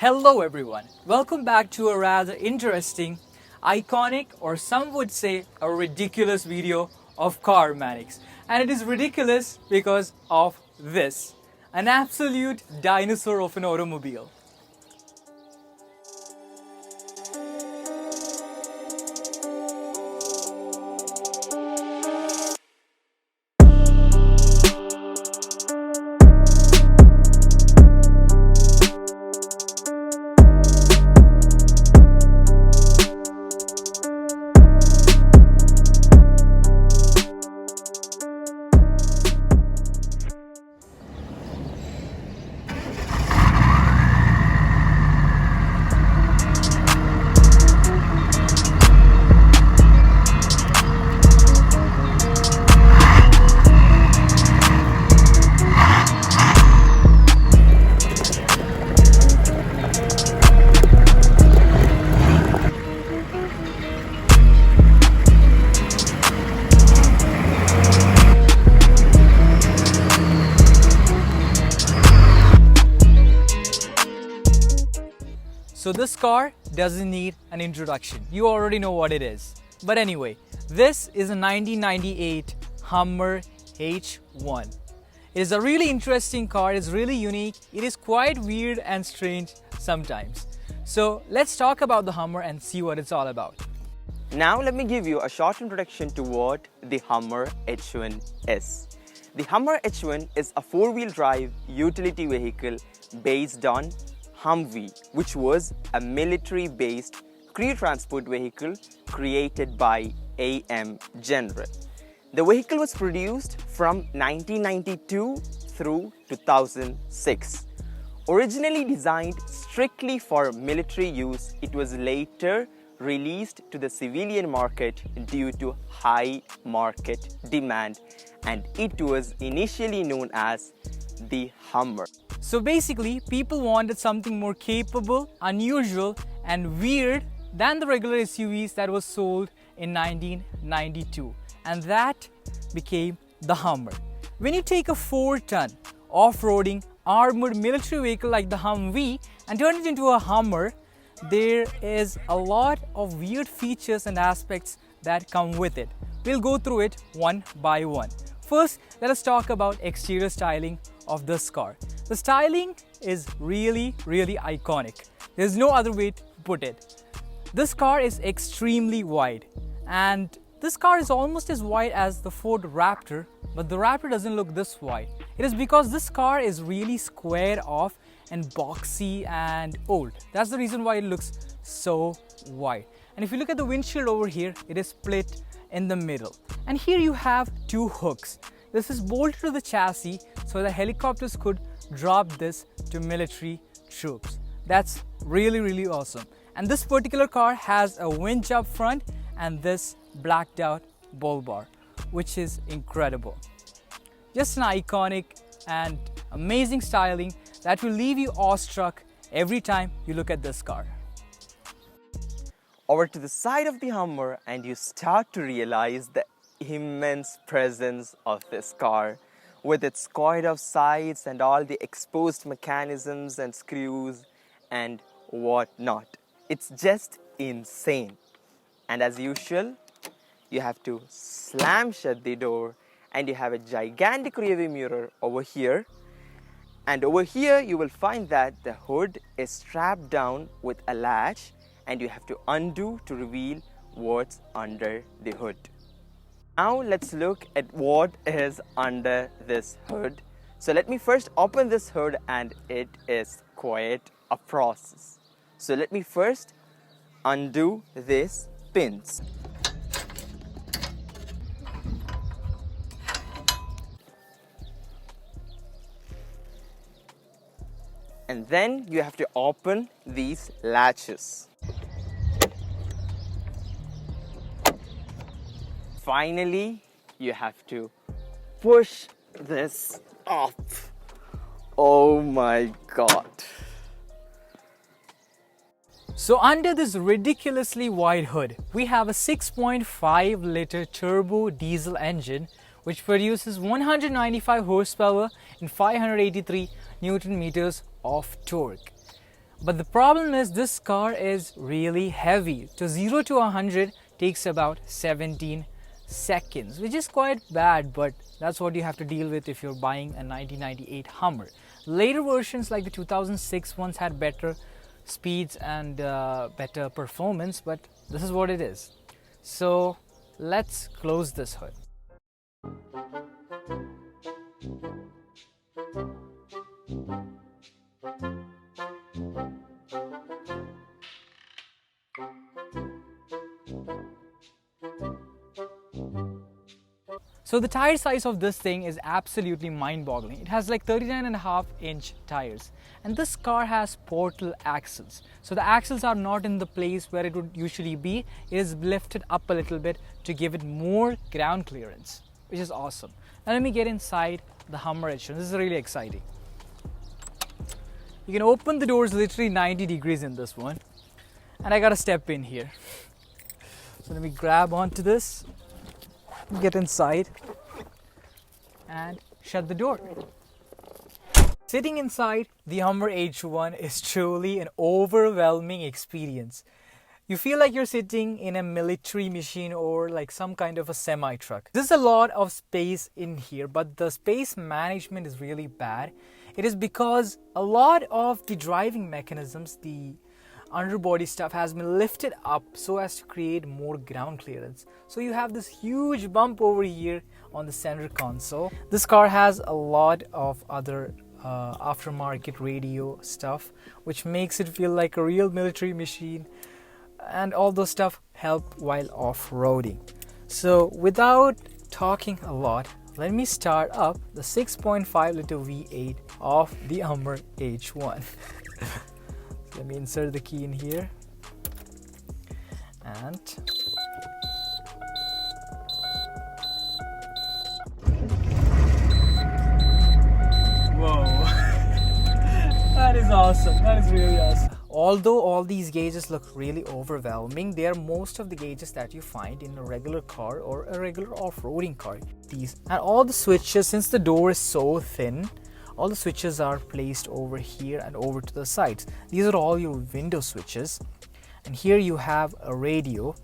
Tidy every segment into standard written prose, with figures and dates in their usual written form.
Hello everyone, welcome back to a rather interesting, iconic, or some would say a ridiculous video of car Manics. And it is ridiculous because of this, an absolute dinosaur of an automobile. So this car doesn't need an introduction. You already know what it is. But anyway, this is a 1998 Hummer H1. It is a really interesting car. It's really unique. It is quite weird and strange sometimes. So let's talk about the Hummer and see what it's all about. Now let me give you a short introduction to what the Hummer H1 is. The Hummer H1 is a four-wheel drive utility vehicle based on Humvee, which was a military-based crew transport vehicle created by AM General. The vehicle was produced from 1992 through 2006. Originally designed strictly for military use, it was later released to the civilian market due to high market demand, and it was initially known as the Hummer. So basically, people wanted something more capable, unusual, and weird than the regular SUVs that was sold in 1992. And that became the Hummer. When you take a 4-ton off-roading armored military vehicle like the Humvee and turn it into a Hummer, there is a lot of weird features and aspects that come with it. We'll go through it one by one. First, let us talk about exterior styling of this car. The styling is really iconic. There's no other way to put it. This car is extremely wide, and this car is almost as wide as the Ford Raptor, but the Raptor doesn't look this wide. It is because this car is really squared off and boxy and old. That's the reason why it looks so wide. And if you look at the windshield over here, it is split in the middle. And here you have two hooks. This is bolted to the chassis so the helicopters could drop this to military troops. That's really awesome. And this particular car has a winch up front and this blacked out bull bar, which is incredible. Just an iconic and amazing styling that will leave you awestruck every time you look at this car. Over to the side of the Hummer and you start to realize the immense presence of this car with its squared off sides and all the exposed mechanisms and screws and whatnot. It's just insane. And as usual, you have to slam shut the door and you have a gigantic rearview mirror over here. And over here you will find that the hood is strapped down with a latch and you have to undo to reveal what's under the hood. Now let's look at what is under this hood. So let me first open this hood, and it is quite a process. So let me first undo these pins. And then you have to open these latches. Finally, you have to push this up. Oh my God. So under this ridiculously wide hood, we have a 6.5 liter turbo diesel engine which produces 195 horsepower and 583 Newton meters of torque. But the problem is this car is really heavy. To 0 to 100 takes about 17 seconds, which is quite bad, but that's what you have to deal with if you're buying a 1998 Hummer. Later versions like the 2006 ones had better speeds and better performance, but this is what it is. So let's close this hood. So the tire size of this thing is absolutely mind-boggling. It has like 39.5-inch tires, and this car has portal axles. So the axles are not in the place where it would usually be. It is lifted up a little bit to give it more ground clearance, which is awesome. Now let me get inside the Hummer H1. This is really exciting. You can open the doors literally 90 degrees in this one, and I gotta step in here. So let me grab onto this, get inside and shut the door. Sitting inside the Hummer H1 is truly an overwhelming experience. You feel like you're sitting in a military machine or like some kind of a semi-truck. There's a lot of space in here, but the space management is really bad. It is because a lot of the driving mechanisms, the underbody stuff, has been lifted up so as to create more ground clearance. So you have this huge bump over here on the center console. This car has a lot of other aftermarket radio stuff, which makes it feel like a real military machine, and all those stuff help while off-roading. So without talking a lot, let me start up the 6.5 liter V8 of the Hummer H1. Let me insert the key in here and whoa. That is awesome. That is really awesome. Although all these gauges look really overwhelming, they are most of the gauges that you find in a regular car or a regular off-roading car. These and all the switches, since the door is so thin, all the switches are placed over here and over to the sides. These are all your window switches, and here you have a radio.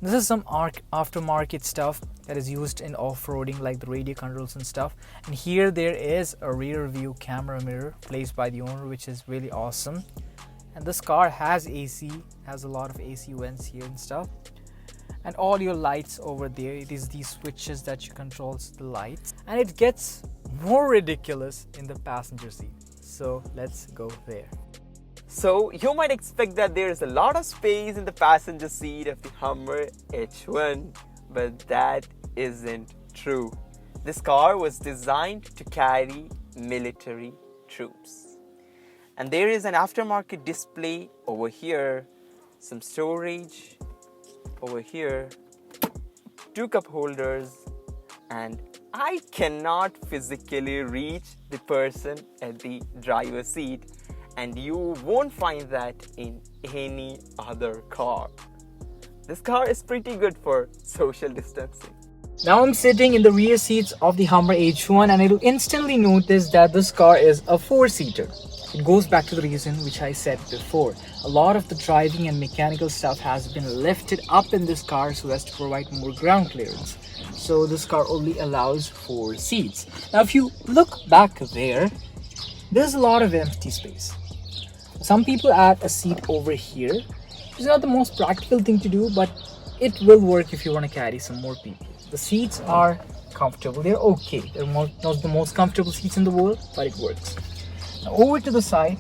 This is some aftermarket stuff that is used in off-roading, like the radio controls and stuff. And here there is a rear view camera mirror placed by the owner, which is really awesome. And this car has AC, has a lot of AC vents here and stuff. And all your lights over there, it is these switches that you controls the lights. And it gets more ridiculous in the passenger seat. So let's go there. So you might expect that there is a lot of space in the passenger seat of the Hummer H1, but that isn't true. This car was designed to carry military troops. And there is an aftermarket display over here, some storage over here, 2 cup holders, and I cannot physically reach the person at the driver's seat, and you won't find that in any other car. This car is pretty good for social distancing. Now I'm sitting in the rear seats of the Hummer H1, and you'll instantly notice that this car is a 4-seater. It goes back to the reason which I said before. A lot of the driving and mechanical stuff has been lifted up in this car so as to provide more ground clearance. So this car only allows 4 seats. Now if you look back there, there's a lot of empty space. Some people add a seat over here. It's not the most practical thing to do, but it will work if you want to carry some more people. The seats are comfortable. They're okay. They're not the most comfortable seats in the world, but it works. Now over to the side,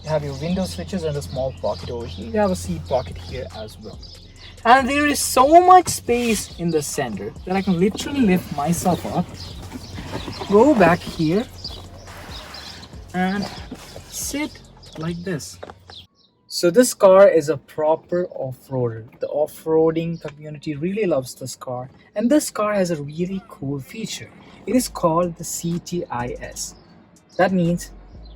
you have your window switches and a small pocket over here. You have a seat pocket here as well. And there is so much space in the center that I can literally lift myself up, go back here, and sit like this. So this car is a proper off-roader. The off-roading community really loves this car, and this car has a really cool feature. It is called the CTIS. That means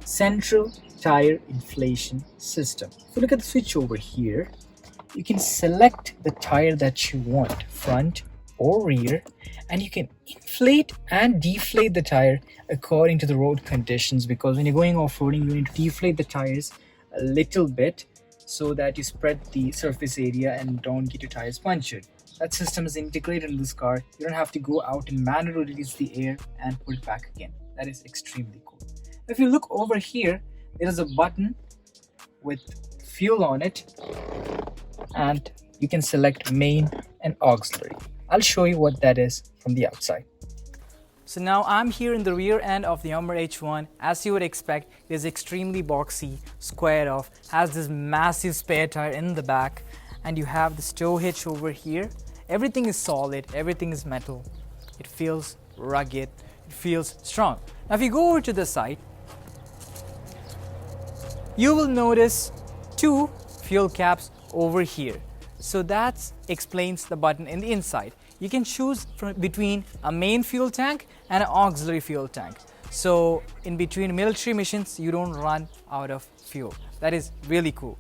Central Tire Inflation System. If you look at the switch over here, you can select the tire that you want, front or rear, and you can inflate and deflate the tire according to the road conditions, because when you're going off-roading, you need to deflate the tires a little bit so that you spread the surface area and don't get your tires punctured. That system is integrated in this car. You don't have to go out and manually release the air and put it back again. That is extremely cool. If you look over here, there is a button with fuel on it, and you can select main and auxiliary. I'll show you what that is from the outside. So now I'm here in the rear end of the Hummer H1. As you would expect, it is extremely boxy, squared off, has this massive spare tire in the back, and you have the tow hitch over here. Everything is solid, everything is metal. It feels rugged, it feels strong. Now if you go over to the side, you will notice two fuel caps over here. So that explains the button in the inside. You can choose between a main fuel tank and an auxiliary fuel tank. So in between military missions, you don't run out of fuel. That is really cool.